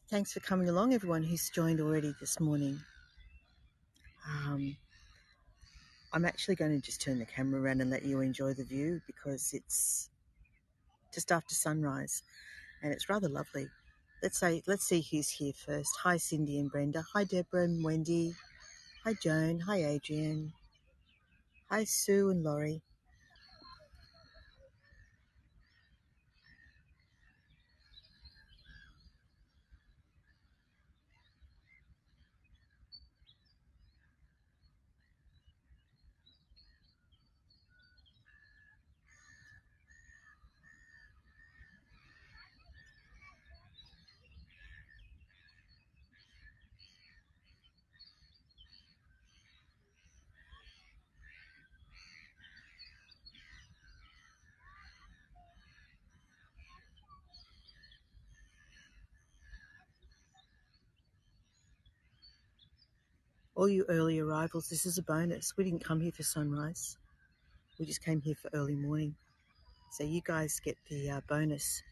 Thanks for coming along, everyone who's joined already this morning. I'm actually going to just turn the camera around and let you enjoy the view because it's just after sunrise and it's rather lovely. Let's see who's here first. Hi, Cindy and Brenda. Hi, Deborah and Wendy. Hi, Joan. Hi, Adrian. Hi, Sue and Laurie. All you early arrivals, this is a bonus. We didn't come here for sunrise. We just came here for early morning. So you guys get the bonus.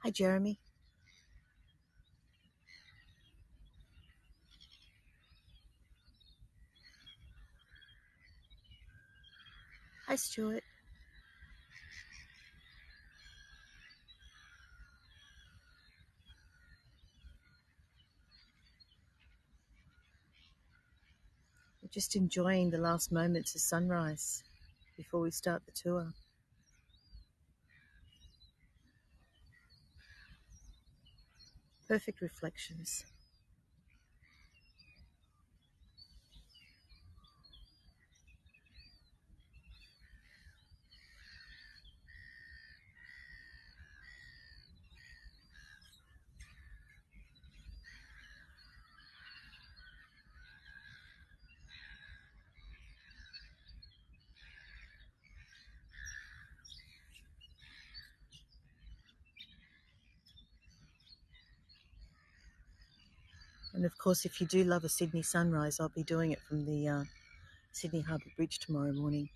Hi, Jeremy. Hi, Stuart. We're just enjoying the last moments of sunrise before we start the tour. Perfect reflections. And of course, if you do love a Sydney sunrise, I'll be doing it from the Sydney Harbour Bridge tomorrow morning.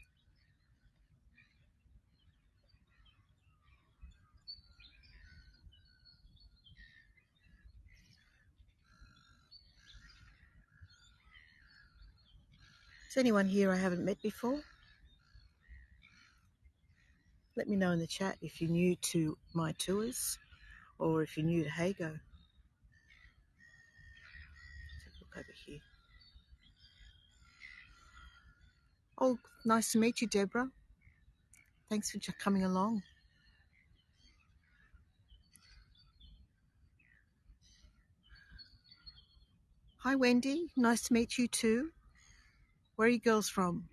Is anyone here I haven't met before? Let me know in the chat if you're new to my tours or if you're new to Hago. Let's look over here. Oh, nice to meet you, Deborah. Thanks for coming along. Hi, Wendy. Nice to meet you too. Where are you girls from?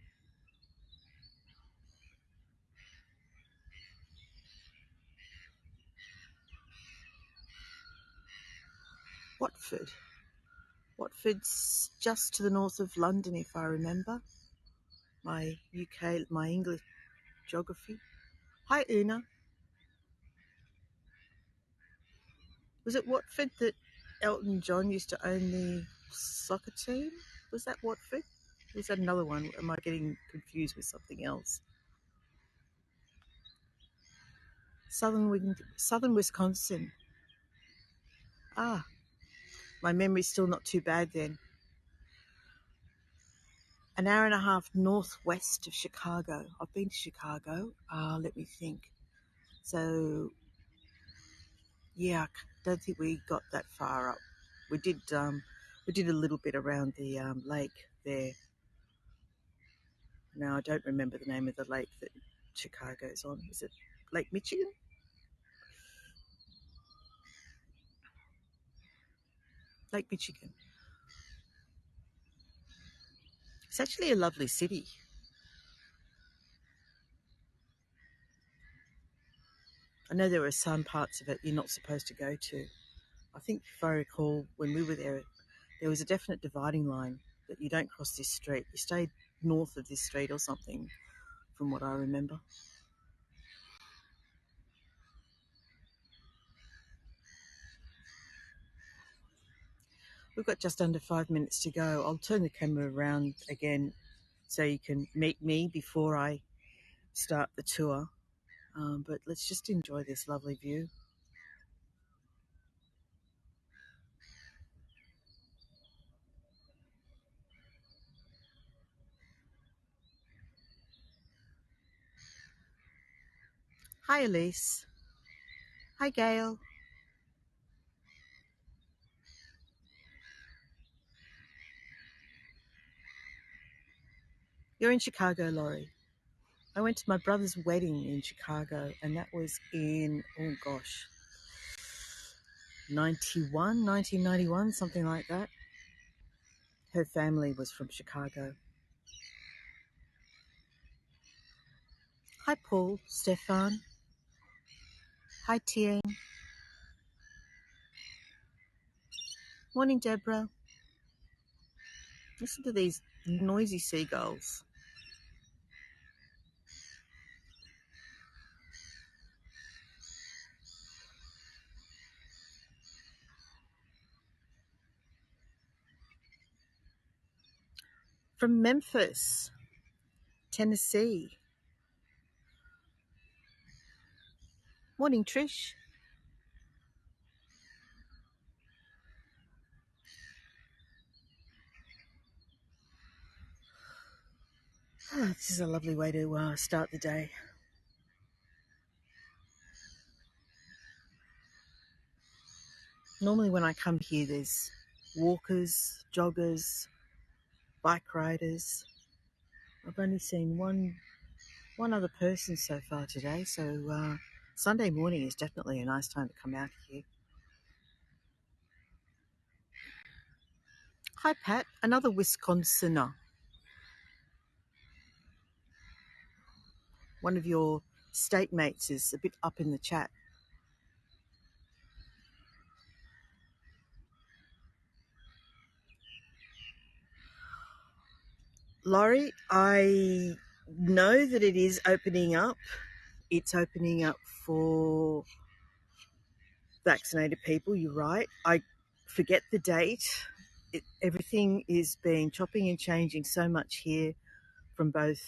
Watford. Watford's just to the north of London, if I remember. My English geography. Hi, Una. Was it Watford that Elton John used to own the soccer team? Was that Watford? Was that another one? Am I getting confused with something else? Southern Wisconsin. Ah, my memory's still not too bad then. An hour and a half northwest of Chicago. I've been to Chicago. Let me think. So, yeah, I don't think we got that far up. We did a little bit around the lake there. Now I don't remember the name of the lake that Chicago's on. Is it Lake Michigan? Lake Michigan. It's actually a lovely city. I know there are some parts of it you're not supposed to go to. I think if I recall, when we were there was a definite dividing line that you don't cross this street. You stay north of this street or something, from what I remember. We've got just under 5 minutes to go. I'll turn the camera around again so you can meet me before I start the tour. But let's just enjoy this lovely view. Hi, Elise. Hi, Gail. You're in Chicago, Laurie. I went to my brother's wedding in Chicago, and that was in, oh gosh, 1991, something like that. Her family was from Chicago. Hi, Paul, Stefan. Hi, Tien. Morning, Deborah. Listen to these noisy seagulls. From Memphis, Tennessee. Morning, Trish. This is a lovely way to start the day. Normally when I come here, there's walkers, joggers, bike riders. I've only seen one other person so far today, so Sunday morning is definitely a nice time to come out here. Hi, Pat, another Wisconsinner. One of your state mates is a bit up in the chat. Laurie, I know that it is opening up. It's opening up for vaccinated people, you're right. I forget the date. Everything is being chopping and changing so much here from both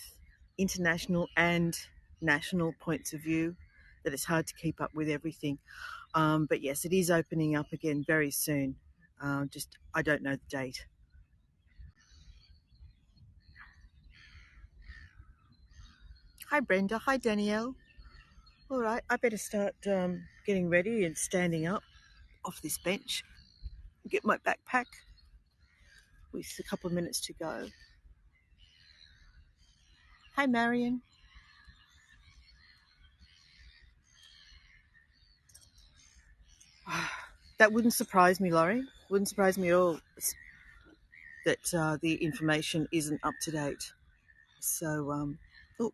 international and national points of view that it's hard to keep up with everything. But yes, it is opening up again very soon. Just I don't know the date. Hi, Brenda. Hi, Danielle. All right, I better start getting ready and standing up off this bench. Get my backpack with a couple of minutes to go. Hi, Marion. That wouldn't surprise me, Laurie. Wouldn't surprise me at all that the information isn't up to date. So, oh,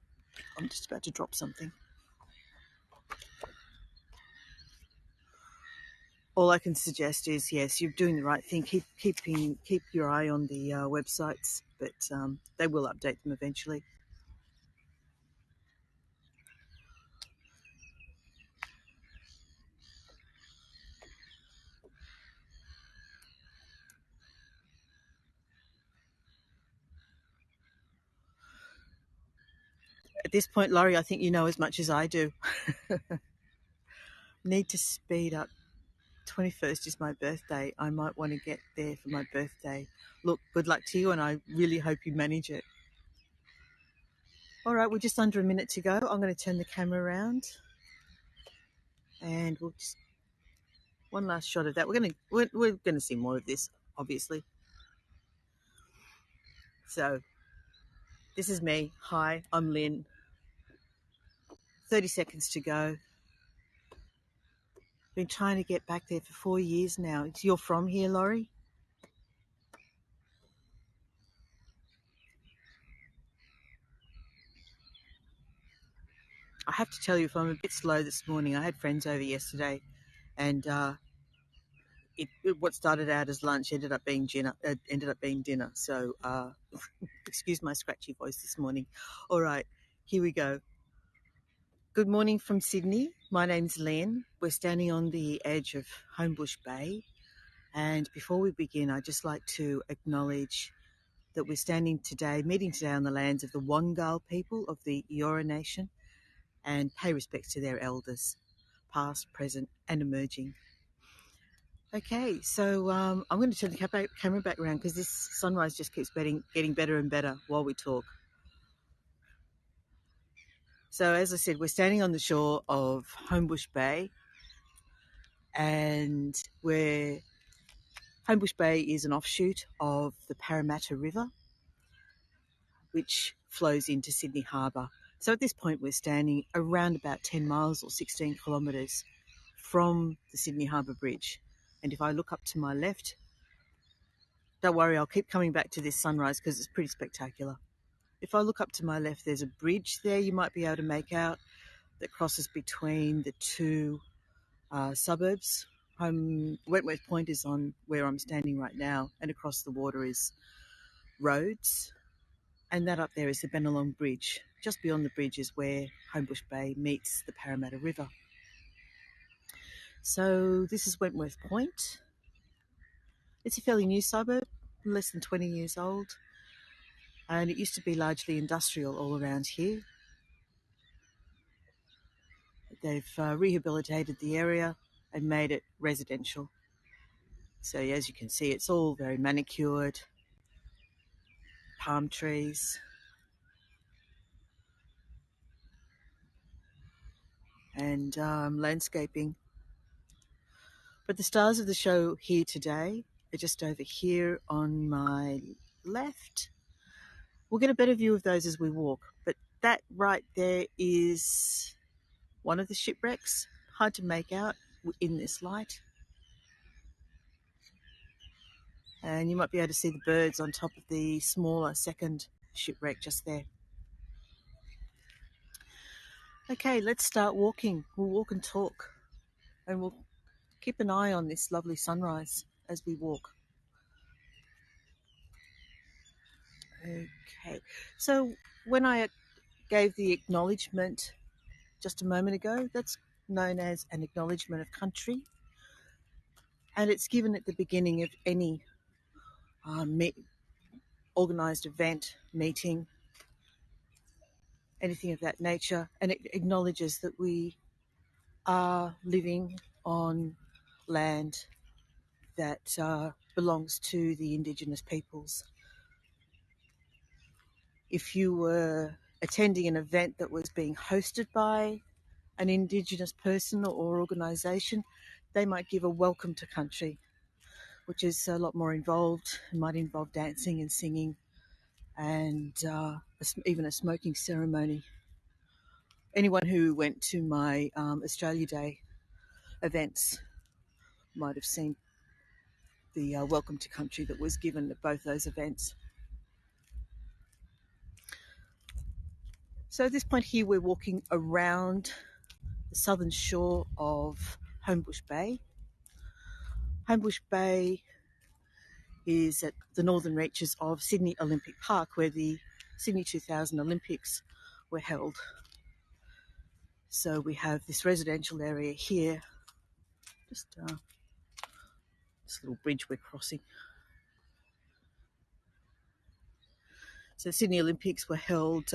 I'm just about to drop something. All I can suggest is, yes, you're doing the right thing. Keep your eye on the websites, but they will update them eventually. At this point, Laurie, I think you know as much as I do. Need to speed up. 21st is my birthday. I might want to get there for my birthday. Look, good luck to you, and I really hope you manage it. All right, we're just under a minute to go. I'm going to turn the camera around, and we'll just one last shot of that. We're gonna see more of this, obviously. So this is me. Hi, I'm Lynn. 30 seconds to go. Been trying to get back there for 4 years now. You're from here, Laurie? I have to tell you, if I'm a bit slow this morning, I had friends over yesterday, and what started out as lunch ended up being dinner. So excuse my scratchy voice this morning. All right, here we go. Good morning from Sydney. My name's Lynn. We're standing on the edge of Homebush Bay. And before we begin, I'd just like to acknowledge that we're meeting today on the lands of the Wangal people of the Eora Nation, and pay respects to their elders, past, present, and emerging. Okay, so I'm going to turn the camera back around because this sunrise just keeps getting better and better while we talk. So as I said, we're standing on the shore of Homebush Bay, and Homebush Bay is an offshoot of the Parramatta River, which flows into Sydney Harbour. So at this point, we're standing around about 10 miles or 16 kilometres from the Sydney Harbour Bridge. And if I look up to my left, don't worry, I'll keep coming back to this sunrise because it's pretty spectacular. If I look up to my left, there's a bridge there you might be able to make out that crosses between the two suburbs. Wentworth Point is on where I'm standing right now, and across the water is Rhodes. And that up there is the Bennelong Bridge. Just beyond the bridge is where Homebush Bay meets the Parramatta River. So this is Wentworth Point. It's a fairly new suburb, less than 20 years old. And it used to be largely industrial all around here. They've rehabilitated the area and made it residential. So as you can see, it's all very manicured, palm trees, and landscaping. But the stars of the show here today are just over here on my left. We'll get a better view of those as we walk, but that right there is one of the shipwrecks. Hard to make out in this light. And you might be able to see the birds on top of the smaller second shipwreck just there. Okay, let's start walking. We'll walk and talk, and we'll keep an eye on this lovely sunrise as we walk. Okay, so when I gave the acknowledgement just a moment ago, that's known as an acknowledgement of country, and it's given at the beginning of any organised event, meeting, anything of that nature, and it acknowledges that we are living on land that belongs to the Indigenous peoples. If you were attending an event that was being hosted by an Indigenous person or organisation, they might give a welcome to country, which is a lot more involved. It might involve dancing and singing and even a smoking ceremony. Anyone who went to my Australia Day events might have seen the welcome to country that was given at both those events. So at this point here, we're walking around the southern shore of Homebush Bay. Homebush Bay is at the northern reaches of Sydney Olympic Park, where the Sydney 2000 Olympics were held. So we have this residential area here, just this little bridge we're crossing. So Sydney Olympics were held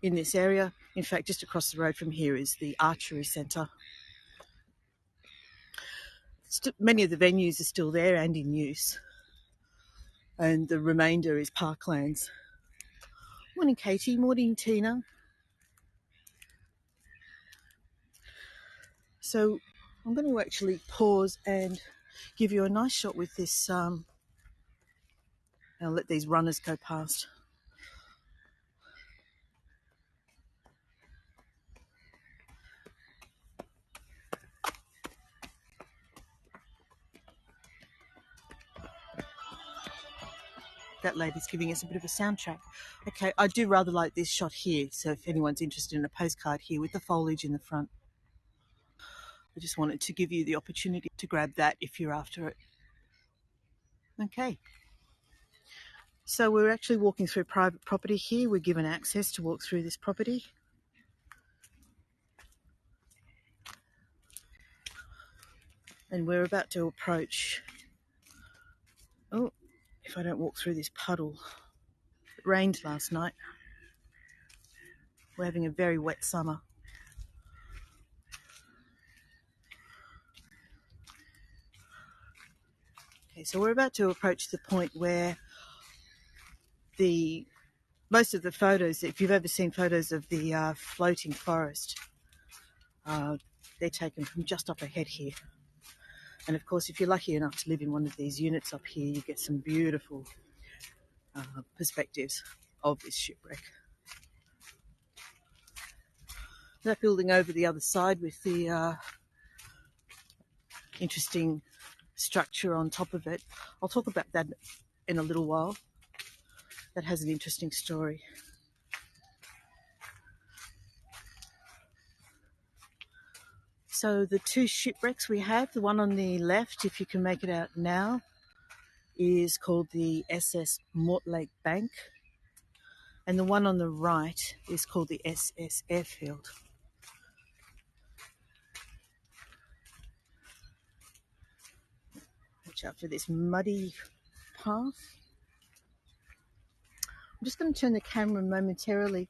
in this area. In fact, just across the road from here is the Archery Centre. Many of the venues are still there and in use, and the remainder is parklands. Morning, Katie. Morning, Tina. So I'm going to actually pause and give you a nice shot with this. I'll let these runners go past. That lady's giving us a bit of a soundtrack. Okay, I do rather like this shot here, so if anyone's interested in a postcard here with the foliage in the front. I just wanted to give you the opportunity to grab that if you're after it. Okay. So we're actually walking through private property here. We're given access to walk through this property. And we're about to approach... Oh, if I don't walk through this puddle. It rained last night. We're having a very wet summer. Okay, so we're about to approach the point where most of the photos, if you've ever seen photos of the floating forest, they're taken from just up ahead here. And of course, if you're lucky enough to live in one of these units up here, you get some beautiful perspectives of this shipwreck. That building over the other side with the interesting structure on top of it, I'll talk about that in a little while. That has an interesting story. So the two shipwrecks we have, the one on the left, if you can make it out now, is called the SS Mortlake Bank, and the one on the right is called the SS Airfield. Watch out for this muddy path. I'm just going to turn the camera momentarily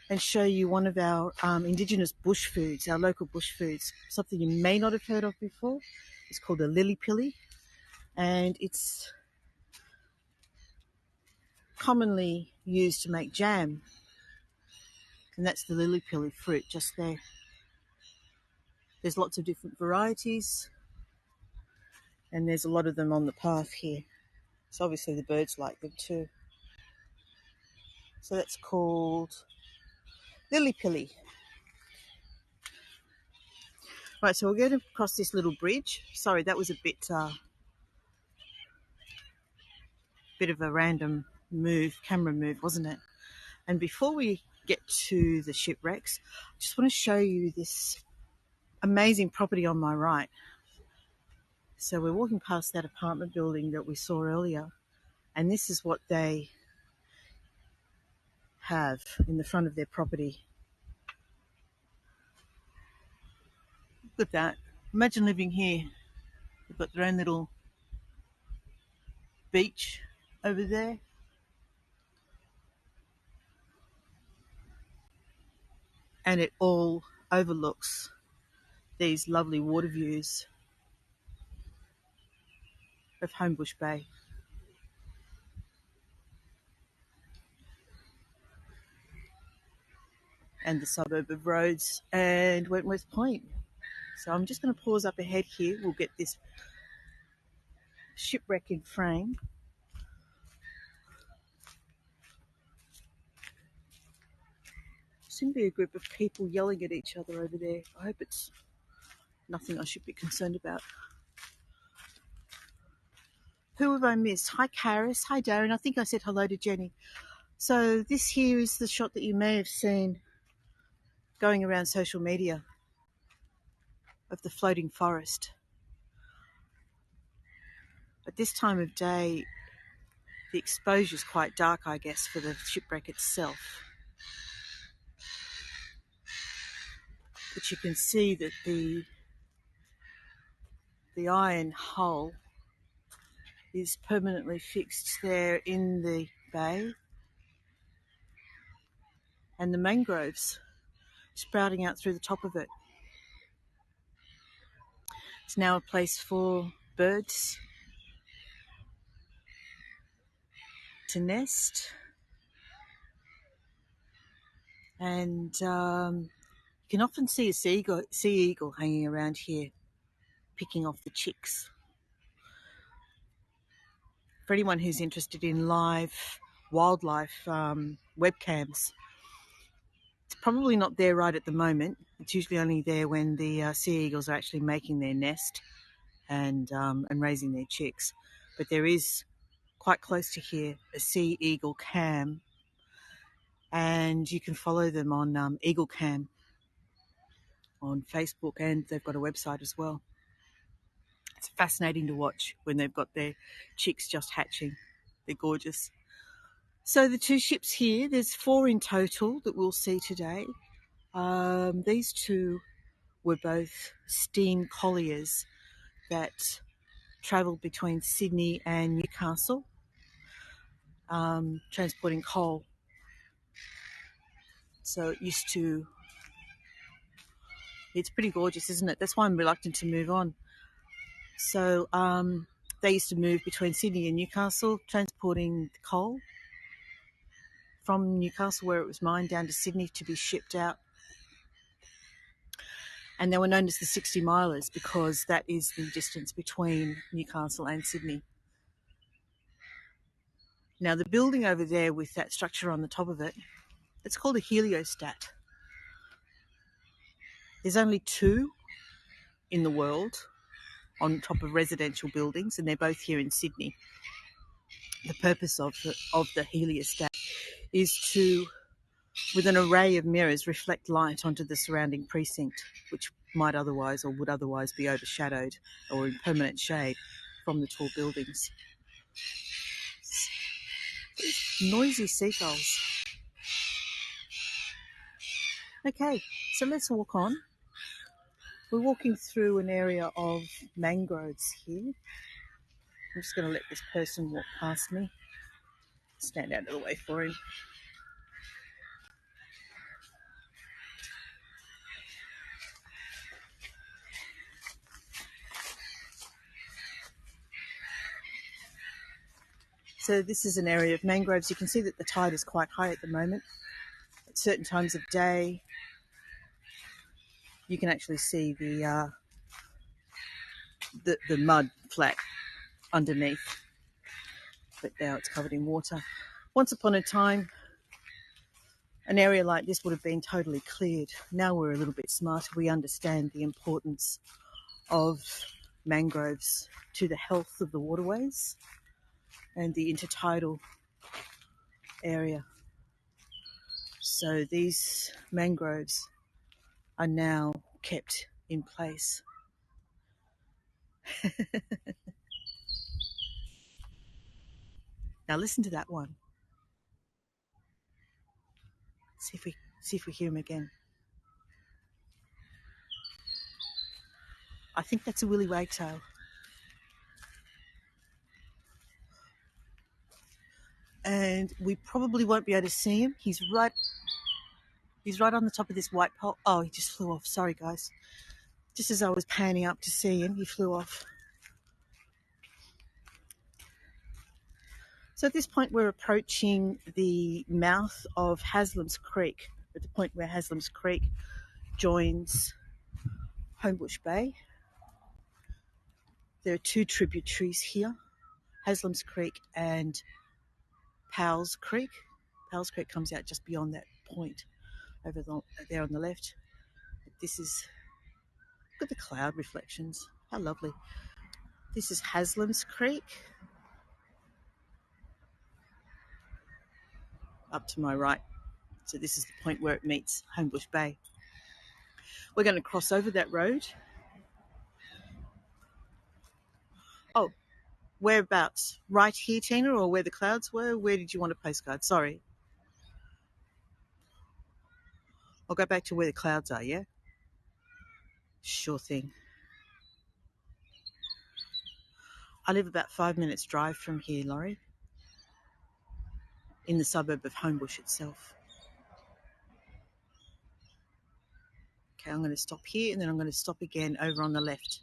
and show you one of our indigenous bush foods, our local bush foods, something you may not have heard of before. It's called a lily pilly, and it's commonly used to make jam. And that's the lily pilly fruit just there. There's lots of different varieties, and there's a lot of them on the path here. So obviously the birds like them too. So that's called lily pilly. Right, so we're going to cross this little bridge. Sorry, that was a bit of a random camera move, wasn't it? And before we get to the shipwrecks, I just want to show you this amazing property on my right. So we're walking past that apartment building that we saw earlier, and this is what they have in the front of their property. Look at that. Imagine living here. They've got their own little beach over there. And it all overlooks these lovely water views of Homebush Bay. And the suburb of Rhodes and Wentworth Point. So I'm just going to pause up ahead here. We'll get this shipwreck in frame. Seems to be a group of people yelling at each other over there. I hope it's nothing I should be concerned about. Who have I missed? Hi, Karis. Hi, Darren. I think I said hello to Jenny. So this here is the shot that you may have seen going around social media of the floating forest. At this time of day, the exposure is quite dark, I guess, for the shipwreck itself. But you can see that the iron hull is permanently fixed there in the bay, and the mangroves sprouting out through the top of it. It's now a place for birds to nest, and you can often see a sea eagle hanging around here picking off the chicks. For anyone who's interested in live wildlife webcams, it's probably not there right at the moment. It's usually only there when the sea eagles are actually making their nest and raising their chicks. But there is, quite close to here, a sea eagle cam, and you can follow them on Eagle Cam. on Facebook, and they've got a website as well. It's fascinating to watch when they've got their chicks just hatching. They're gorgeous. So the two ships here, there's 4 in total that we'll see today. These two were both steam colliers that travelled between Sydney and Newcastle, transporting coal. So it used to, it's pretty gorgeous, isn't it? That's why I'm reluctant to move on. So they used to move between Sydney and Newcastle, transporting coal from Newcastle, where it was mined, down to Sydney to be shipped out. And they were known as the 60 milers because that is the distance between Newcastle and Sydney. Now, the building over there with that structure on the top of it, it's called a heliostat. There's only 2 in the world on top of residential buildings, and they're both here in Sydney. The purpose of the heliostat is to, with an array of mirrors, reflect light onto the surrounding precinct, which might otherwise or would otherwise be overshadowed or in permanent shade from the tall buildings. Noisy seagulls. Okay, so let's walk on. We're walking through an area of mangroves here. I'm just going to let this person walk past me. Stand out of the way for him. So this is an area of mangroves. You can see that the tide is quite high at the moment. At certain times of day, you can actually see the mud flat underneath, but now it's covered in water. Once upon a time, an area like this would have been totally cleared. Now we're a little bit smarter. We understand the importance of mangroves to the health of the waterways and the intertidal area. So these mangroves are now kept in place. Now listen to that one. See if we hear him again. I think that's a willy wagtail. And we probably won't be able to see him. He's right on the top of this white pole. Oh, he just flew off. Sorry, guys. Just as I was panning up to see him, he flew off. So at this point, we're approaching the mouth of Haslam's Creek, at the point where Haslam's Creek joins Homebush Bay. There are 2 tributaries here, Haslam's Creek and Powell's Creek. Powell's Creek comes out just beyond that point over there on the left. This is, look at the cloud reflections. How lovely. This is Haslam's Creek. Up to my right. So this is the point where it meets Homebush Bay. We're going to cross over that road. Oh, whereabouts? Right here, Tina, or where the clouds were? Where did you want a postcard? Sorry. I'll go back to where the clouds are, yeah? Sure thing. I live about 5 minutes drive from here, Laurie, in the suburb of Homebush itself. Okay, I'm going to stop here and then I'm going to stop again over on the left.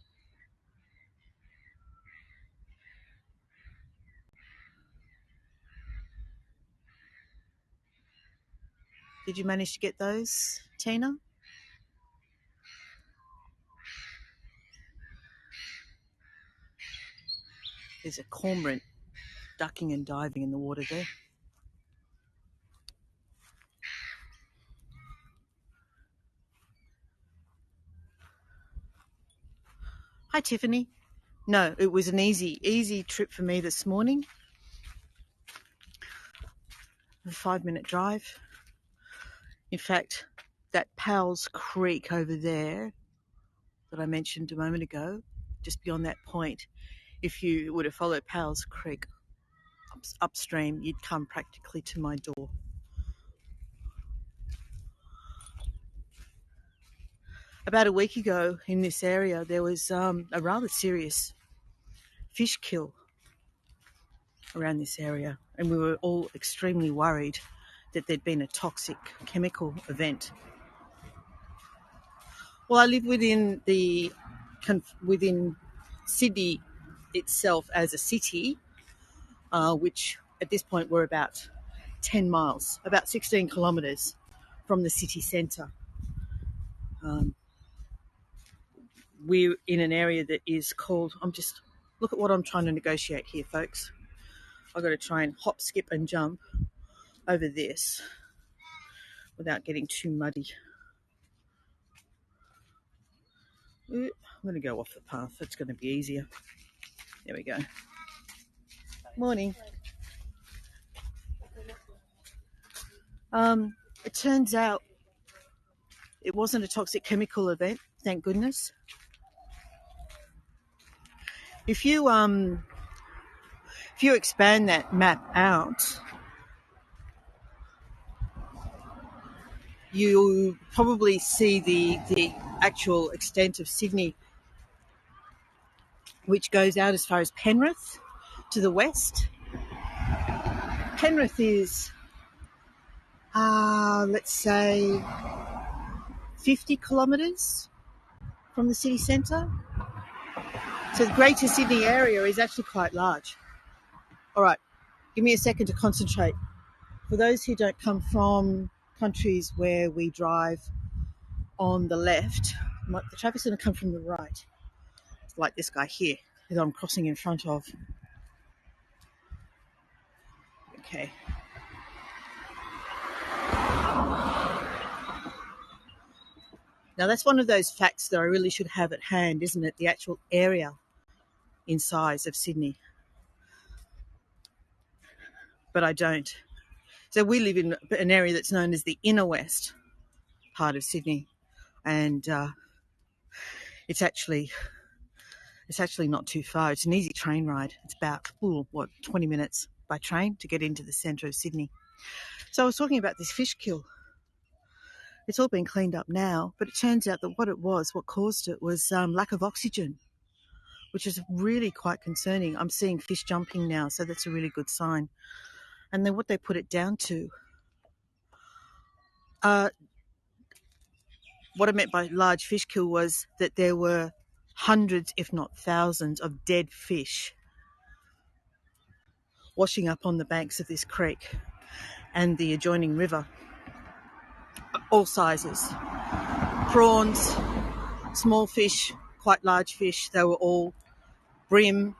Did you manage to get those, Tina? There's a cormorant ducking and diving in the water there. Hi, Tiffany. No, it was an easy trip for me this morning. A 5-minute drive. In fact, that Powell's Creek over there that I mentioned a moment ago, just beyond that point, if you would have followed Powell's Creek upstream, you'd come practically to my door. About a week ago in this area, there was a rather serious fish kill around this area, and we were all extremely worried that there'd been a toxic chemical event. Well, I live within Sydney itself as a city, which at this point we're about 10 miles, about 16 kilometres from the city centre. We're in an area that is called, look at what I'm trying to negotiate here, folks. I've got to try and hop, skip and jump over this without getting too muddy. I'm going to go off the path. It's going to be easier. There we go. Morning. It turns out it wasn't a toxic chemical event, thank goodness. If you expand that map out, you probably see the actual extent of Sydney, which goes out as far as Penrith to the west. Penrith is, let's say, 50 kilometres from the city centre. So the Greater Sydney area is actually quite large. All right, give me a second to concentrate. For those who don't come from countries where we drive on the left, the traffic's going to come from the right. It's like this guy here that I'm crossing in front of. Okay. Now that's one of those facts that I really should have at hand, isn't it? The actual area in size of Sydney. But I don't. So we live in an area that's known as the inner west part of Sydney, and it's actually not too far. It's an easy train ride. It's about 20 minutes by train to get into the centre of Sydney. So I was talking about this fish kill. It's all been cleaned up now, but it turns out that what caused it was lack of oxygen, which is really quite concerning. I'm seeing fish jumping now, so that's a really good sign. And then what they put it down to, what I meant by large fish kill was that there were hundreds, if not thousands, of dead fish washing up on the banks of this creek and the adjoining river. All sizes. Prawns, small fish, quite large fish. They were all bream.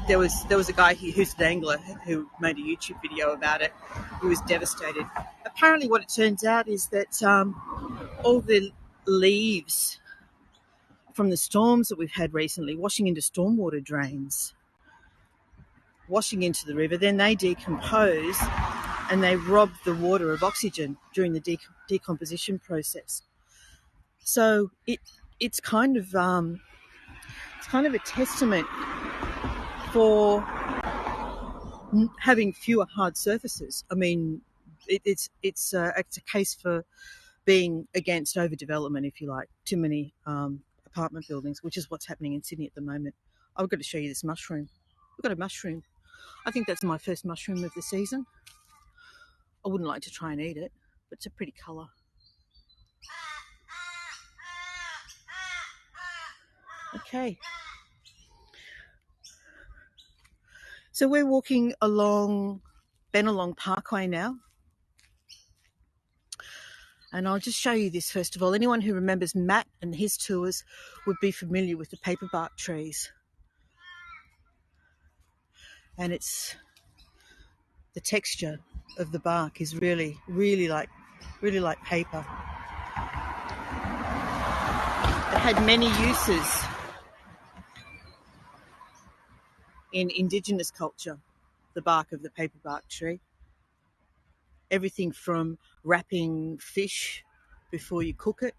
There was a guy here who's an angler who made a YouTube video about it. He was devastated. Apparently what it turns out is that all the leaves from the storms that we've had recently washing into stormwater drains, washing into the river, then they decompose and they rob the water of oxygen during the decomposition process. So it's kind of a testament for having fewer hard surfaces. I mean, it's a case for being against overdevelopment, if you like, too many apartment buildings, which is what's happening in Sydney at the moment. I've got to show you this mushroom. We've got a mushroom. I think that's my first mushroom of the season. I wouldn't like to try and eat it, but it's a pretty colour. Okay. So we're walking along Bennelong Parkway now. And I'll just show you this first of all. Anyone who remembers Matt and his tours would be familiar with the paperbark trees. And it's the texture of the bark is really like paper. It had many uses in Indigenous culture, the bark of the paperbark tree. everything from wrapping fish before you cook it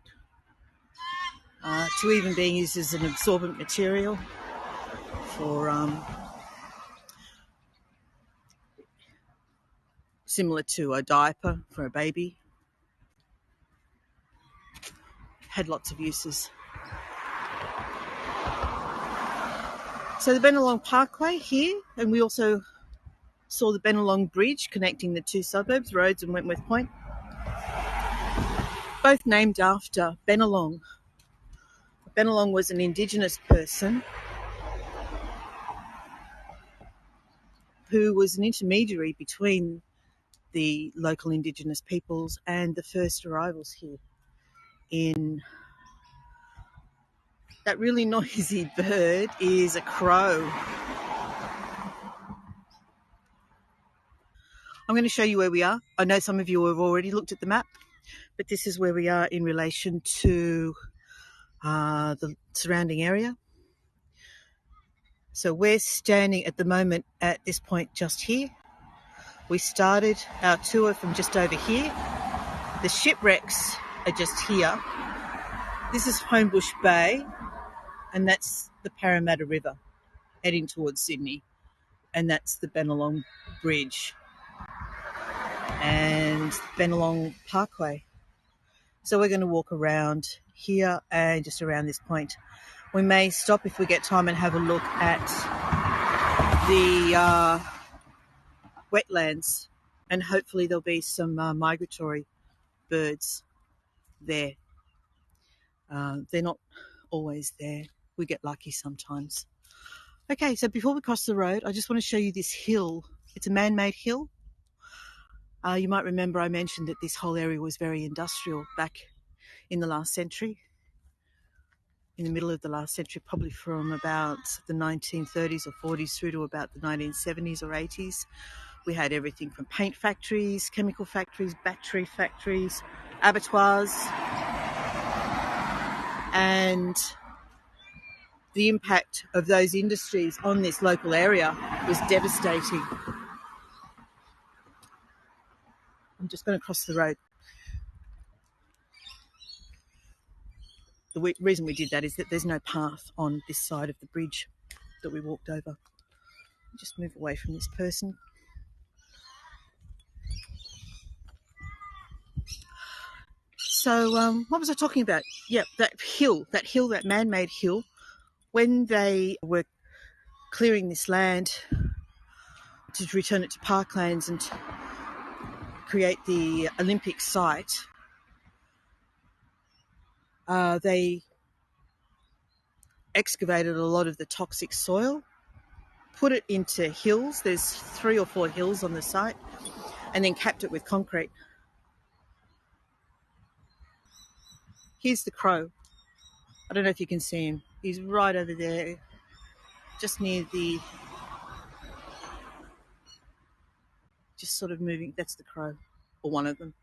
to even being used as an absorbent material for similar to a diaper for a baby. Had lots of uses. So the Bennelong Parkway here, and we also saw the Bennelong Bridge connecting the two suburbs, Rhodes and Wentworth Point, both named after Bennelong. Bennelong was an Indigenous person who was an intermediary between the local Indigenous peoples and the first arrivals here. In that really noisy bird is a crow. I'm going to show you where we are. I know some of you have already looked at the map, but this is where we are in relation to the surrounding area. So we're standing at the moment at this point just here. We started our tour from just over here. The Shipwrecks are just here. This is Homebush Bay, and that's the Parramatta River heading towards Sydney, and that's the Bennelong Bridge and Bennelong Parkway. So we're going to walk around here and just around this point. We may stop if we get time and have a look at the wetlands, and hopefully there'll be some migratory birds there. They're not always there. We get lucky sometimes. Okay, so before we cross the road, I just want to show you this hill. It's a man-made hill. You might remember I mentioned that this whole area was very industrial back in the last century, in the middle of the last century, probably from about the 1930s or 40s through to about the 1970s or 80s. We had everything from paint factories, chemical factories, battery factories, abattoirs, and the impact of those industries on this local area was devastating. I'm just going to cross the road. The reason we did that is that there's no path on this side of the bridge that we walked over. Just move away from this person. So what was I talking about? Yeah, that man-made hill, when they were clearing this land to return it to parklands and create the Olympic site, they excavated a lot of the toxic soil, put it into hills. There's 3 or 4 hills on the site, and then capped it with concrete. Here's the crow. I don't know if you can see him. He's right over there, just near the, just sort of moving. That's the crow, or one of them.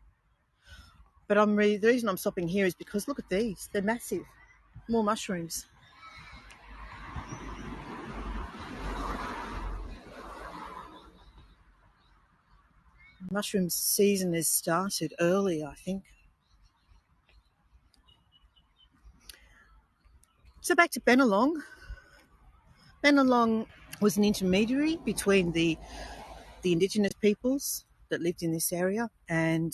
But the reason I'm stopping here is because look at these. They're massive. More mushrooms. Mushroom season has started early, I think. So back to Bennelong. Bennelong was an intermediary between the Indigenous peoples that lived in this area and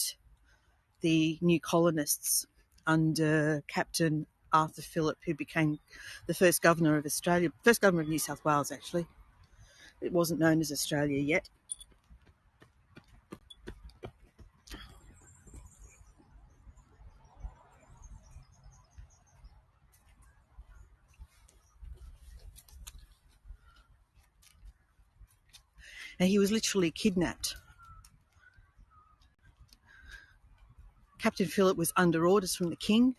the new colonists under Captain Arthur Phillip, who became the first governor of Australia, first governor of New South Wales, actually. It wasn't known as Australia yet. And he was literally kidnapped. Captain Phillip was under orders from the king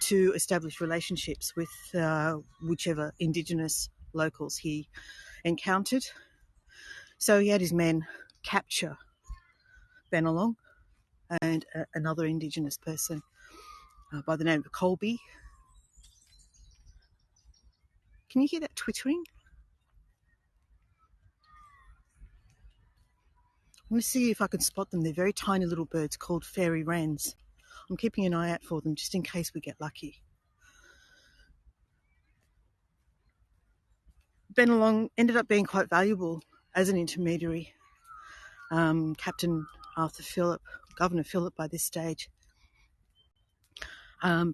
to establish relationships with whichever Indigenous locals he encountered. So he had his men capture Bennelong and another Indigenous person by the name of Colby. Can you hear that twittering? I'm going to see if I can spot them. They're very tiny little birds called fairy wrens. I'm keeping an eye out for them just in case we get lucky. Bennelong ended up being quite valuable as an intermediary. Captain Arthur Phillip, Governor Phillip by this stage,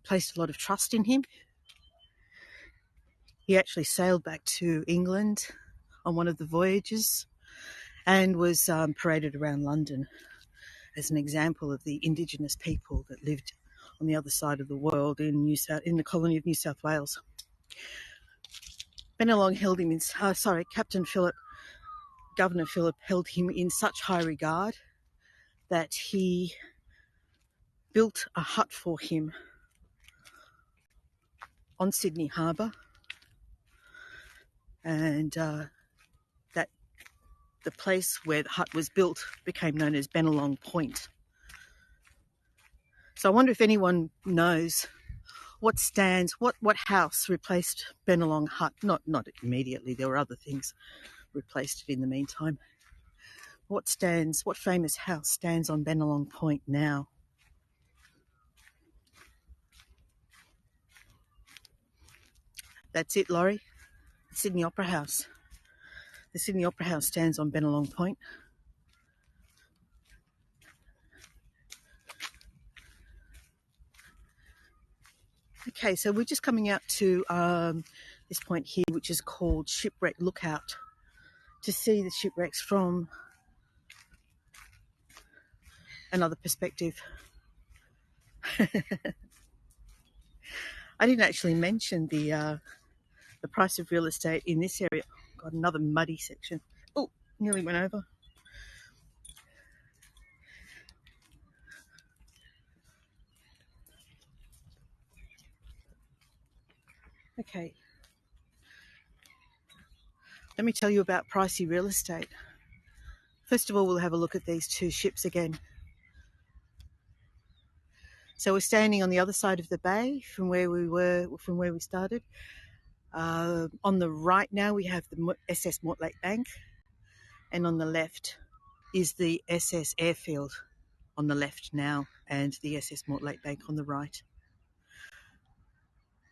placed a lot of trust in him. He actually sailed back to England on one of the voyages and was paraded around London as an example of the indigenous people that lived on the other side of the world in the colony of New South Wales. Bennelong held him in, Captain Phillip, Governor Phillip held him in such high regard that he built a hut for him on Sydney Harbour, and that the place where the hut was built became known as Bennelong Point. So I wonder if anyone knows what house replaced Bennelong Hut. Not immediately, there were other things replaced it in the meantime. What famous house stands on Bennelong Point now? That's it, Laurie. Sydney Opera House. The Sydney Opera House stands on Bennelong Point. Okay, so we're just coming out to this point here, which is called Shipwreck Lookout, to see the shipwrecks from another perspective. I didn't actually mention the price of real estate in this area. Got another muddy section. Oh, nearly went over. Okay. Let me tell you about pricey real estate. First of all, we'll have a look at these two ships again. So we're standing on the other side of the bay from where we started. On the right now we have the SS Mortlake Bank, and on the left is the SS Airfield on the left now, and the SS Mortlake Bank on the right.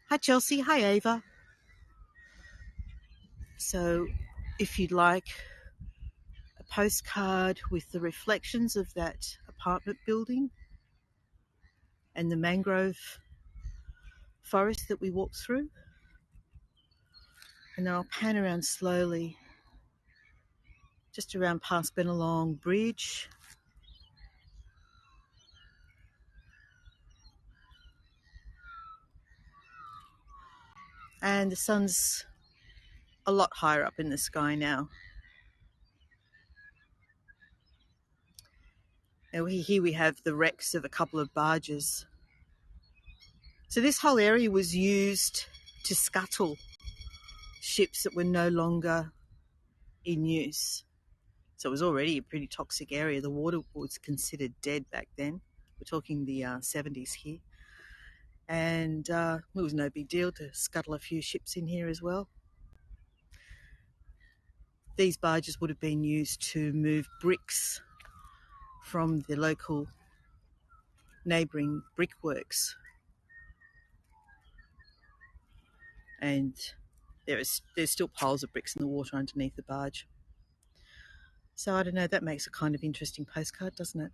Hi Chelsea, hi Ava. So if you'd like a postcard with the reflections of that apartment building and the mangrove forest that we walked through, and then I'll pan around slowly just around past Bennelong Bridge. And the sun's a lot higher up in the sky now. Now here we have the wrecks of a couple of barges. So this whole area was used to scuttle ships that were no longer in use. So it was already a pretty toxic area. The water was considered dead back then. We're talking the 70s here. And it was no big deal to scuttle a few ships in here as well. These barges would have been used to move bricks from the local neighbouring brickworks. And there's still piles of bricks in the water underneath the barge. So I don't know, that makes a kind of interesting postcard, doesn't it?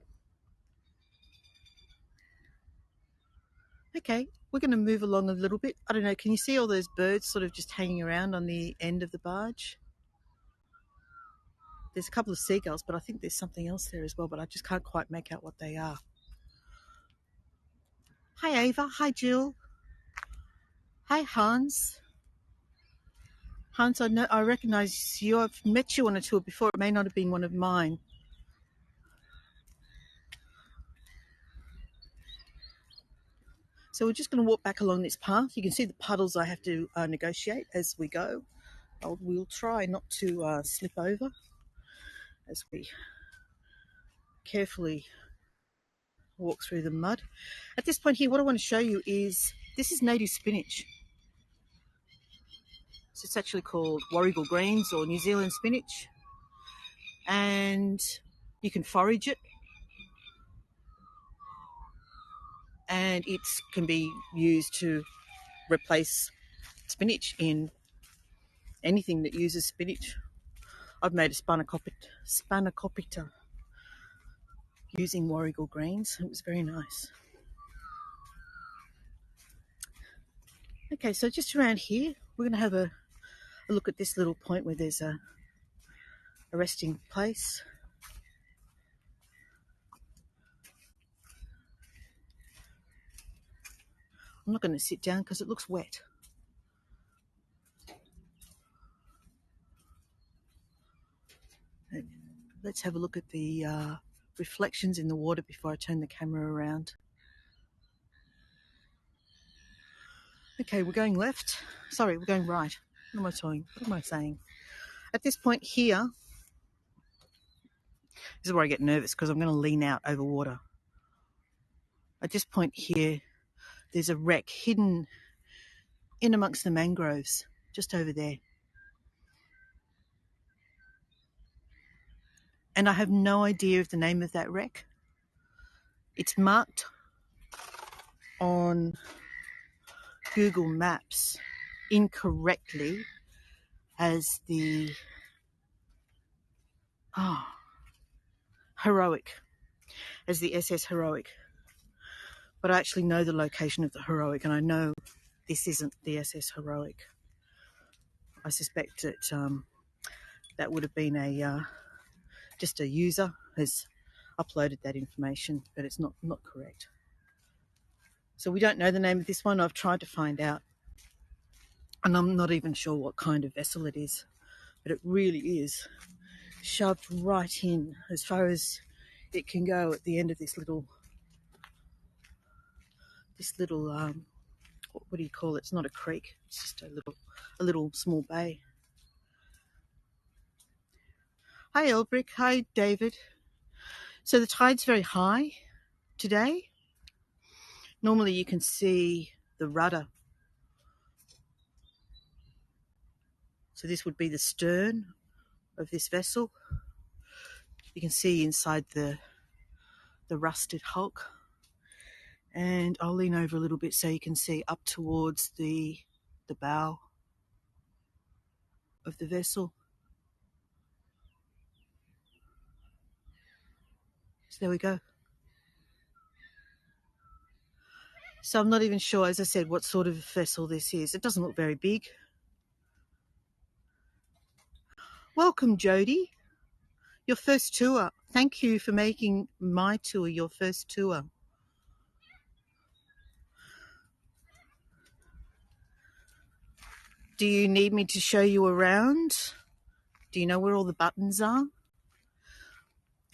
Okay, we're going to move along a little bit. I don't know, can you see all those birds sort of just hanging around on the end of the barge? There's a couple of seagulls, but I think there's something else there as well, but I just can't quite make out what they are. Hi Ava, hi Jill. Hi Hans. Hans, I recognise you. I've met you on a tour before. It may not have been one of mine. So we're just going to walk back along this path. You can see the puddles I have to negotiate as we go. We'll try not to slip over as we carefully walk through the mud. At this point here, what I want to show you is, this is native spinach. So it's actually called Warrigal greens or New Zealand spinach. And You can forage it, and it can be used to replace spinach in anything that uses spinach. I've made a spanakopita using warrigal greens. It was very nice. Okay, so just around here, we're going to have a look at this little point where there's a resting place. I'm not going to sit down because it looks wet. Let's have a look at the reflections in the water before I turn the camera around. Okay, we're going left. Sorry, we're going right. What am I doing? What am I saying? At this point here, this is where I get nervous because I'm going to lean out over water. At this point here, there's a wreck hidden in amongst the mangroves, just over there. And I have no idea of the name of that wreck. It's marked on Google Maps incorrectly as the Heroic, as the SS Heroic. But I actually know the location of the Heroic, and I know this isn't the SS Heroic. I suspect that that would have been just a user has uploaded that information, but it's not correct. So we don't know the name of this one. I've tried to find out, and I'm not even sure what kind of vessel it is, but it really is shoved right in as far as it can go at the end of this little what do you call it? It's not a creek. It's just a little small bay. Hi, Elbrick. Hi, David. So the tide's very high today. Normally you can see the rudder. So this would be the stern of this vessel. You can see inside the rusted hulk. And I'll lean over a little bit so you can see up towards the bow of the vessel. So there we go. So I'm not even sure, as I said, what sort of vessel this is. It doesn't look very big. Welcome, Jody. Your first tour. Thank you for making my tour your first tour. Do you need me to show you around? Do you know where all the buttons are?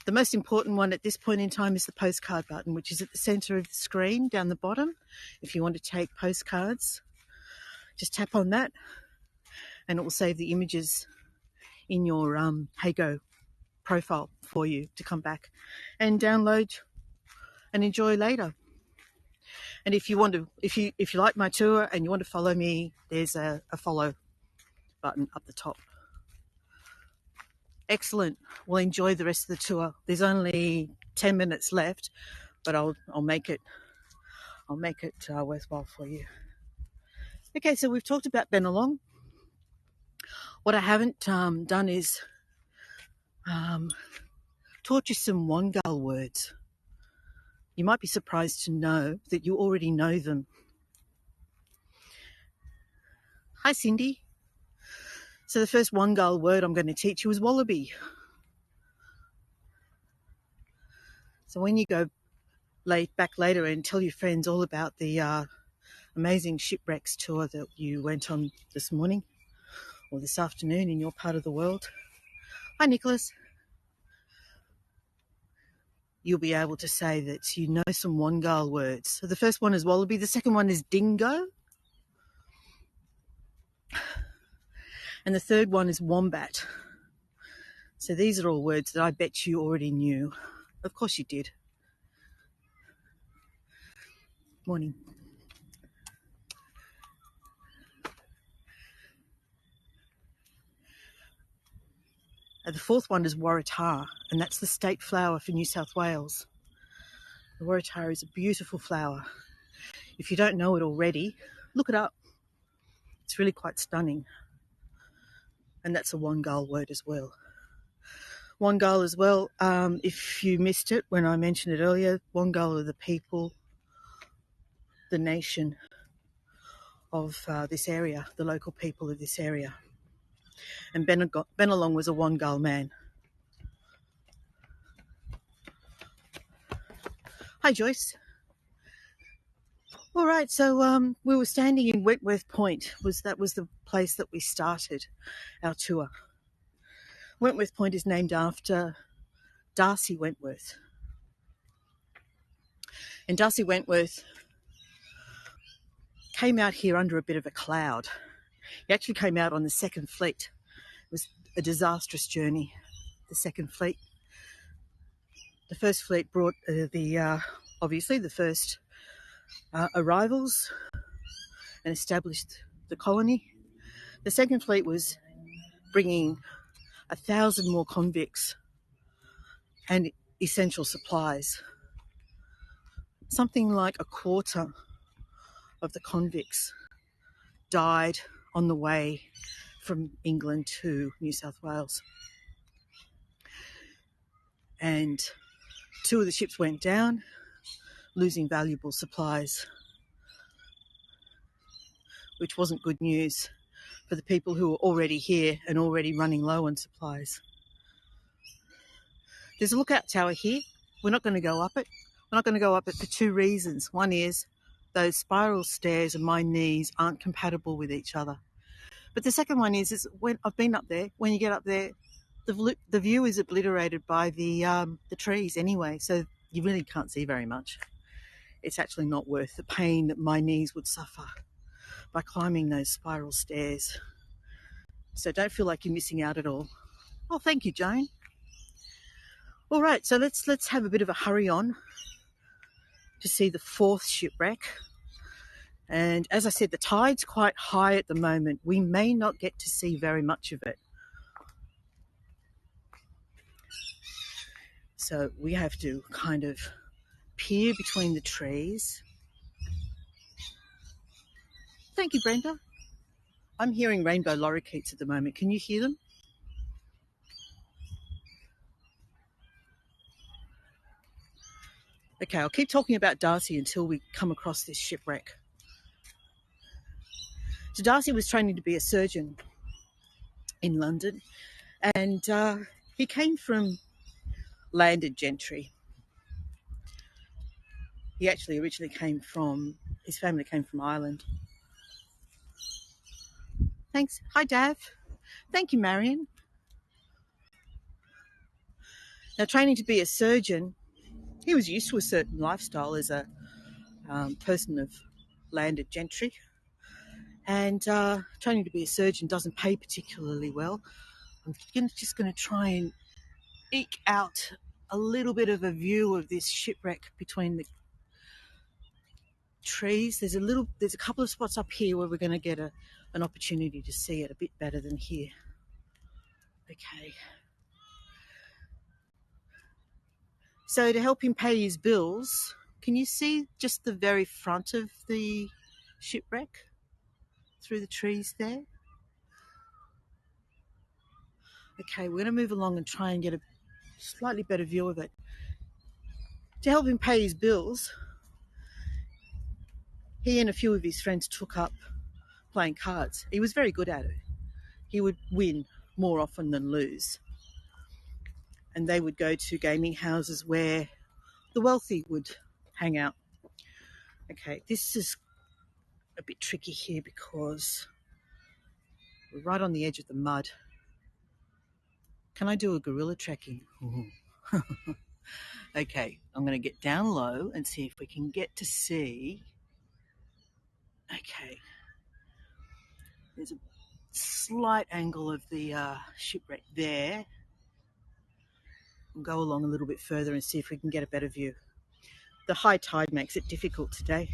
The most important one at this point in time is the postcard button, which is at the center of the screen down the bottom. If you want to take postcards, just tap on that and it will save the images in your Hago profile for you to come back and download and enjoy later. And if you want to, if you like my tour and you want to follow me, there's a follow button up the top. Excellent. We'll enjoy the rest of the tour. There's only 10 minutes left, but I'll make it worthwhile for you. Okay, so we've talked about Bennelong. What I haven't done is taught you some Wangal words. You might be surprised to know that you already know them. Hi, Cindy. So the first Wangal word I'm going to teach you is wallaby. So when you go back later and tell your friends all about the amazing Shipwrecks tour that you went on this morning or this afternoon in your part of the world. Hi, Nicholas. You'll be able to say that you know some Wangal words. So the first one is wallaby. The second one is dingo. And the third one is wombat. So these are all words that I bet you already knew. Of course you did. Morning. And the fourth one is Waratah, and that's the state flower for New South Wales. The Waratah is a beautiful flower. If you don't know it already, look it up. It's really quite stunning. And that's a Wangal word as well. Wangal as well, if you missed it when I mentioned it earlier, Wangal are the people, the nation of this area, the local people of this area. And Bennelong was a Wangal man. Hi, Joyce. All right, so we were standing in Wentworth Point. That was the place that we started our tour. Wentworth Point is named after Darcy Wentworth. And Darcy Wentworth came out here under a bit of a cloud. He actually came out on the second fleet. It was a disastrous journey, the second fleet. The first fleet brought obviously the first arrivals and established the colony. The second fleet was bringing 1,000 more convicts and essential supplies. Something like a quarter of the convicts died on the way from England to New South Wales. And 2 of the ships went down, losing valuable supplies, which wasn't good news for the people who were already here and already running low on supplies. There's a lookout tower here. We're not going to go up it. We're not going to go up it for 2 reasons. One is those spiral stairs and my knees aren't compatible with each other. But the second one is when I've been up there, when you get up there, the view is obliterated by the trees anyway, so you really can't see very much. It's actually not worth the pain that my knees would suffer by climbing those spiral stairs. So don't feel like you're missing out at all. Oh, thank you, Joan. All right, so let's have a bit of a hurry on to see the 4th shipwreck. And as I said, the tide's quite high at the moment. We may not get to see very much of it. So we have to kind of peer between the trees. Thank you, Brenda. I'm hearing rainbow lorikeets at the moment. Can you hear them? Okay, I'll keep talking about Darcy until we come across this shipwreck. So Darcy was training to be a surgeon in London, and he came from landed gentry. He actually originally his family came from Ireland. Thanks. Hi, Dav. Thank you, Marion. Now, training to be a surgeon, he was used to a certain lifestyle as a person of landed gentry. And training to be a surgeon doesn't pay particularly well. I'm just going to try and eke out a little bit of a view of this shipwreck between the trees. There's a couple of spots up here where we're going to get an opportunity to see it a bit better than here. Okay. So to help him pay his bills, can you see just the very front of the shipwreck through the trees there? Okay, we're going to move along and try and get a slightly better view of it. To help him pay his bills, he and a few of his friends took up playing cards. He was very good at it. He would win more often than lose. And they would go to gaming houses where the wealthy would hang out. Okay, this is a bit tricky here because we're right on the edge of the mud. Can I do a gorilla trekking? Okay, I'm going to get down low and see if we can get to see. Okay, there's a slight angle of the shipwreck there. We'll go along a little bit further and see if we can get a better view. The high tide makes it difficult today.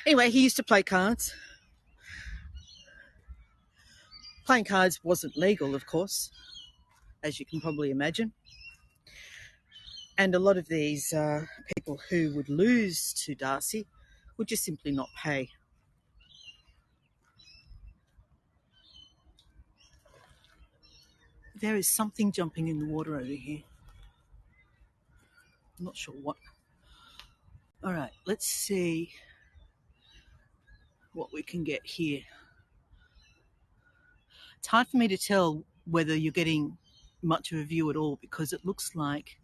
Anyway, he used to play cards. Playing cards wasn't legal, of course, as you can probably imagine. And a lot of these people who would lose to Darcy would just simply not pay. There is something jumping in the water over here. I'm not sure what. All right, let's see what we can get here. It's hard for me to tell whether you're getting much of a view at all because it looks like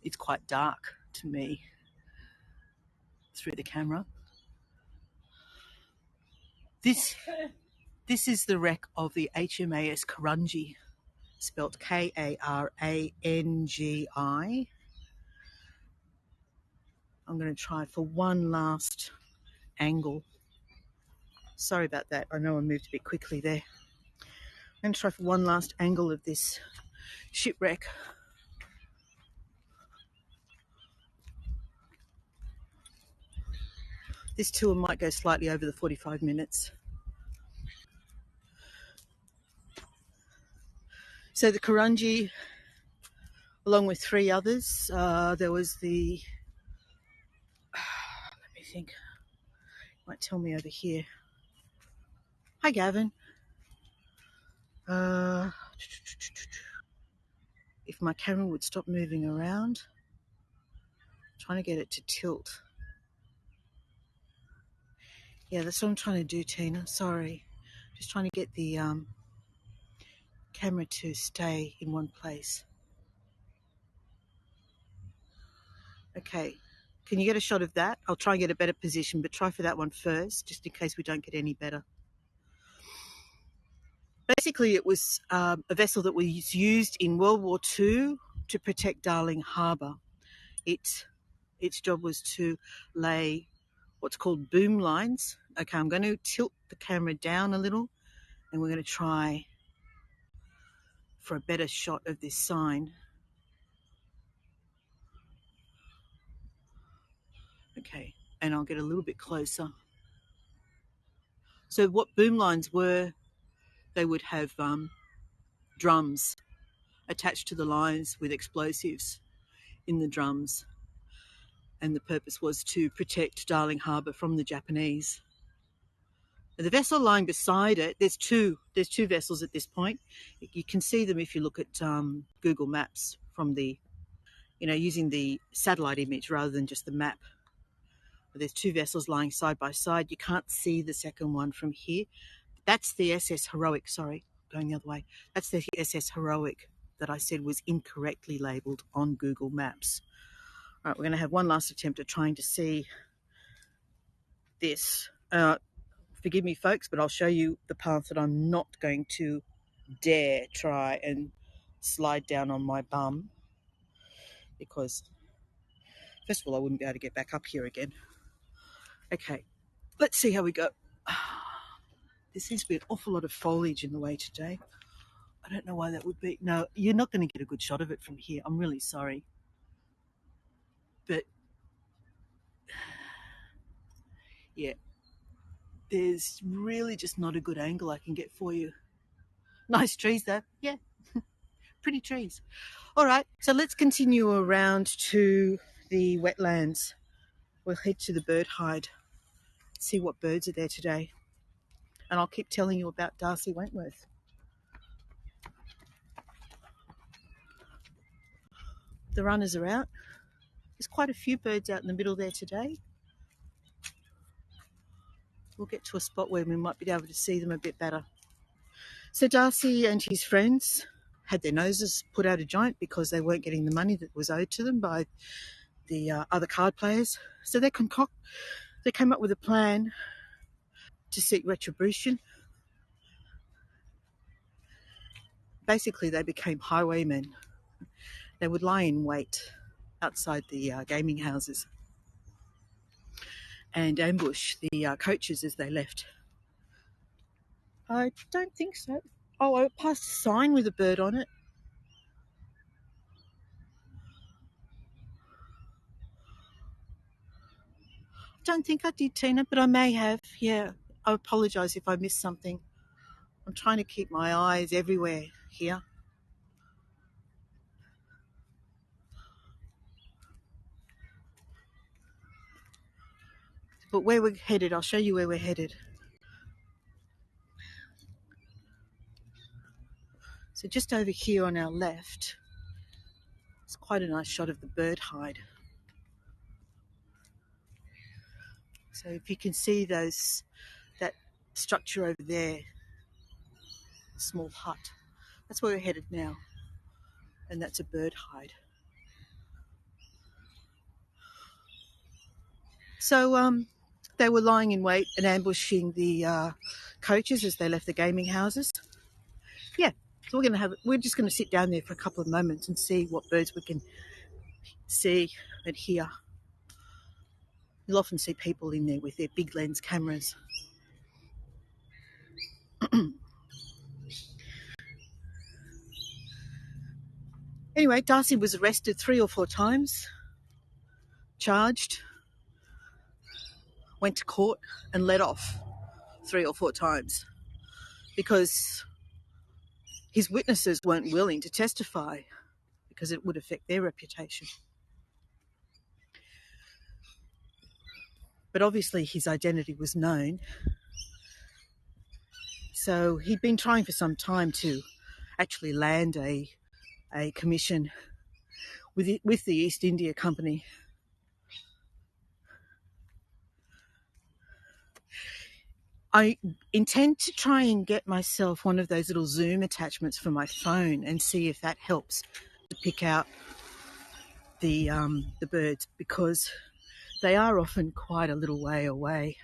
it's quite dark to me through the camera. This is the wreck of the HMAS Karangi, spelt Karangi. I'm going to try for one last angle. Sorry about that. I know I moved a bit quickly there. I'm going to try for one last angle of this shipwreck. This tour might go slightly over the 45 minutes. So the Karangi, along with 3 others, there was the, let me think, might tell me over here. Hi, Gavin. If my camera would stop moving around, I'm trying to get it to tilt. Yeah, that's what I'm trying to do, Tina. Sorry. Just trying to get the camera to stay in one place. Okay. Can you get a shot of that? I'll try and get a better position, but try for that one first, just in case we don't get any better. Basically, it was a vessel that was used in World War II to protect Darling Harbour. Its job was to lay what's called boom lines. Okay, I'm going to tilt the camera down a little, and we're going to try for a better shot of this sign. Okay, and I'll get a little bit closer. So what boom lines were, they would have drums attached to the lines with explosives in the drums. And the purpose was to protect Darling Harbour from the Japanese. The vessel lying beside it, there's two vessels at this point. You can see them if you look at Google Maps from the, using the satellite image rather than just the map. There's 2 vessels lying side by side. You can't see the second one from here. That's the SS Heroic, sorry, going the other way. That's the SS Heroic that I said was incorrectly labelled on Google Maps. All right, we're going to have one last attempt at trying to see this. Forgive me, folks, but I'll show you the path that I'm not going to dare try and slide down on my bum, because, first of all, I wouldn't be able to get back up here again. Okay, let's see how we go. There seems to be an awful lot of foliage in the way today. I don't know why that would be. No, you're not going to get a good shot of it from here. I'm really sorry. But, yeah, there's really just not a good angle I can get for you. Nice trees, though. Yeah, pretty trees. All right, so let's continue around to the wetlands. We'll head to the bird hide, see what birds are there today. And I'll keep telling you about Darcy Wentworth. The runners are out. There's quite a few birds out in the middle there today. We'll get to a spot where we might be able to see them a bit better. So Darcy and his friends had their noses put out of joint because they weren't getting the money that was owed to them by the other card players. So they came up with a plan to seek retribution. Basically, they became highwaymen. They would lie in wait outside the gaming houses and ambush the coaches as they left. I don't think so. Oh, I passed a sign with a bird on it. I don't think I did, Tina, but I may have. Yeah, I apologise if I missed something. I'm trying to keep my eyes everywhere here. But where we're headed, I'll show you where we're headed. So just over here on our left, it's quite a nice shot of the bird hide. So if you can see that structure over there, small hut, that's where we're headed now. And that's a bird hide. So they were lying in wait and ambushing the coaches as they left the gaming houses. Yeah, so we're just going to sit down there for a couple of moments and see what birds we can see and hear. You'll often see people in there with their big lens cameras. Anyway, Darcy was arrested 3 or 4 times, charged, went to court and let off 3 or 4 times because his witnesses weren't willing to testify because it would affect their reputation. But obviously his identity was known. So he'd been trying for some time to actually land a commission with the East India Company. I intend to try and get myself one of those little Zoom attachments for my phone and see if that helps to pick out the birds, because they are often quite a little way away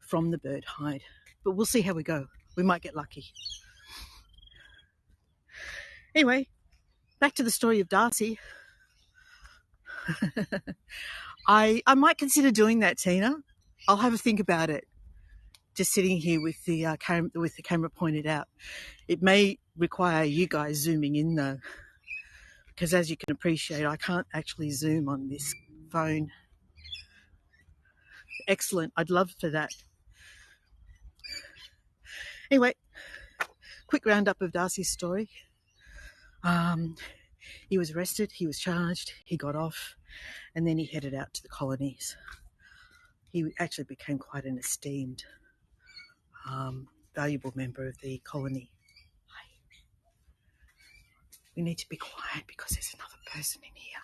from the bird hide. But we'll see how we go. We might get lucky. Anyway, back to the story of Darcy. I might consider doing that, Tina. I'll have a think about it. Just sitting here with the camera pointed out. It may require you guys zooming in though, because as you can appreciate, I can't actually zoom on this phone. Excellent. I'd love for that. Anyway, quick roundup of Darcy's story. He was arrested, he was charged, he got off, and then he headed out to the colonies. He actually became quite an esteemed, valuable member of the colony. We need to be quiet because there's another person in here.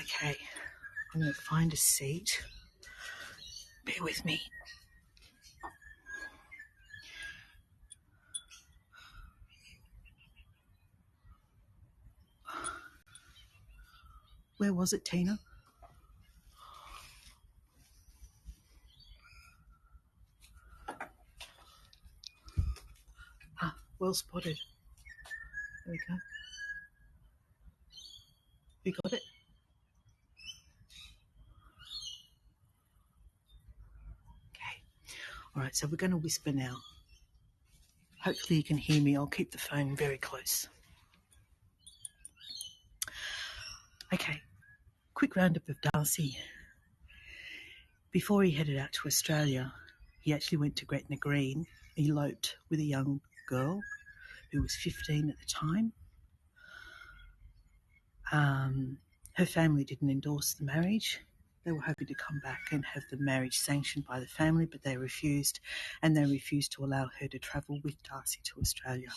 Okay, I'm going to find a seat. Bear with me. Where was it, Tina? Ah, well spotted. There we go. You got it? Okay. All right, so we're going to whisper now. Hopefully you can hear me. I'll keep the phone very close. Okay, quick roundup of Darcy. Before he headed out to Australia, he actually went to Gretna Green, eloped with a young girl who was 15 at the time. Her family didn't endorse the marriage. They were hoping to come back and have the marriage sanctioned by the family, but they refused, and they refused to allow her to travel with Darcy to Australia.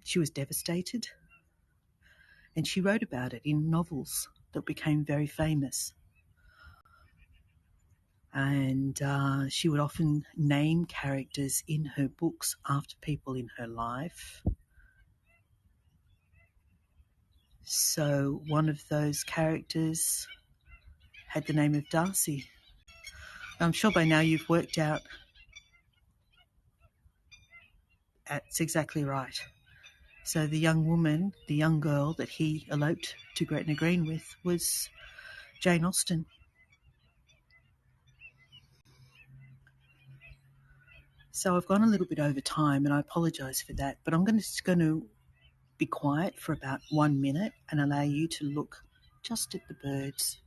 She was devastated, and she wrote about it in novels that became very famous. And she would often name characters in her books after people in her life. So one of those characters had the name of Darcy. I'm sure by now you've worked out that's exactly right. So the young woman, the young girl that he eloped to Gretna Green with was Jane Austen. So I've gone a little bit over time and I apologise for that, but I'm just going to be quiet for about 1 minute and allow you to look just at the birds.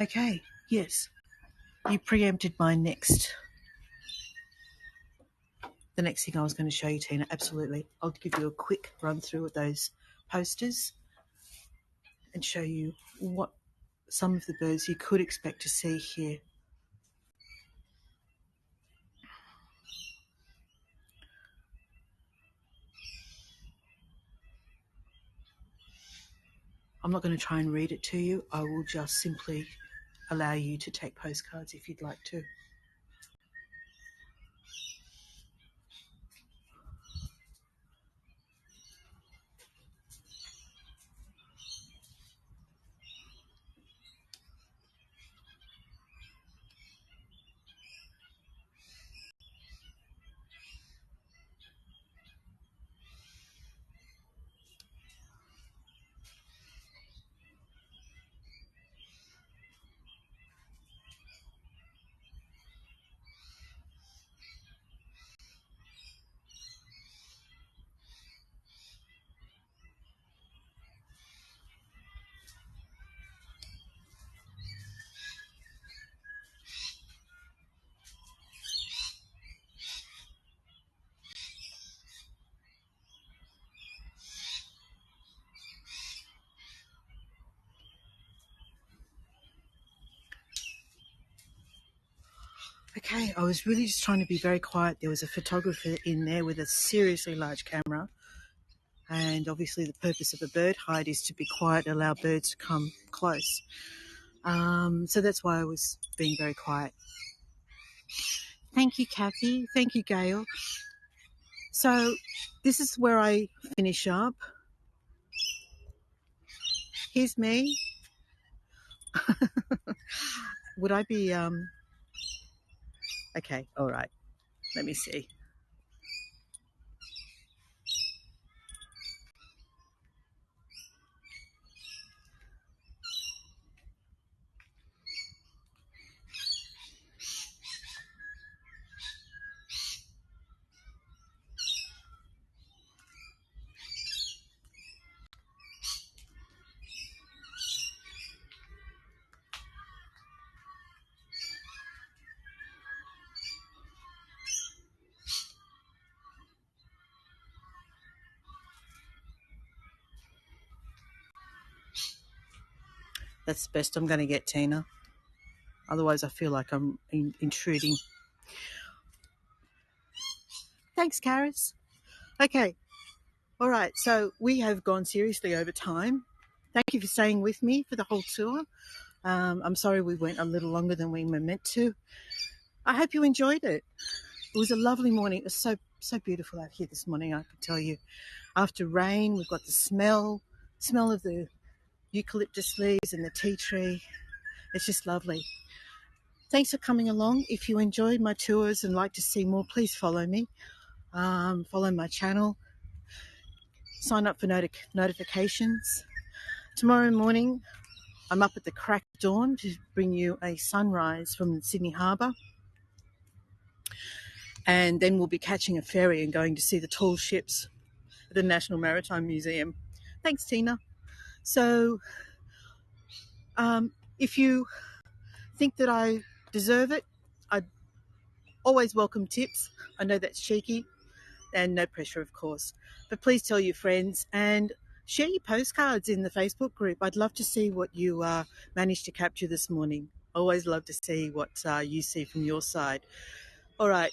Okay, yes, you preempted my the next thing I was going to show you, Tina. Absolutely. I'll give you a quick run through of those posters and show you what some of the birds you could expect to see here. I'm not going to try and read it to you. I will just simply allow you to take postcards if you'd like to. Okay, I was really just trying to be very quiet. There was a photographer in there with a seriously large camera, and obviously the purpose of a bird hide is to be quiet and allow birds to come close. So that's why I was being very quiet. Thank you, Kathy. Thank you, Gail. So this is where I finish up. Here's me. Would I be okay, all right. Let me see. That's the best I'm going to get, Tina. Otherwise, I feel like I'm intruding. Thanks, Karis. Okay. All right. So we have gone seriously over time. Thank you for staying with me for the whole tour. I'm sorry we went a little longer than we were meant to. I hope you enjoyed it. It was a lovely morning. It was so beautiful out here this morning, I can tell you. After rain, we've got the smell of the eucalyptus leaves and the tea tree. It's just lovely. Thanks for coming along. If you enjoyed my tours and like to see more, please follow me. Follow my channel. Sign up for notifications. Tomorrow morning, I'm up at the crack of dawn to bring you a sunrise from Sydney Harbour. And then we'll be catching a ferry and going to see the tall ships at the National Maritime Museum. Thanks, Tina. So if you think that I deserve it, I always welcome tips. I know that's cheeky and no pressure, of course. But please tell your friends and share your postcards in the Facebook group. I'd love to see what you managed to capture this morning. Always love to see what you see from your side. All right.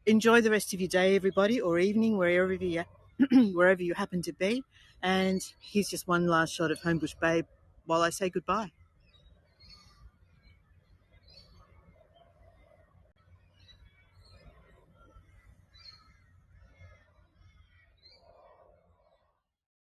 Enjoy the rest of your day, everybody, or evening, wherever you happen to be. And here's just one last shot of Homebush Bay while I say goodbye.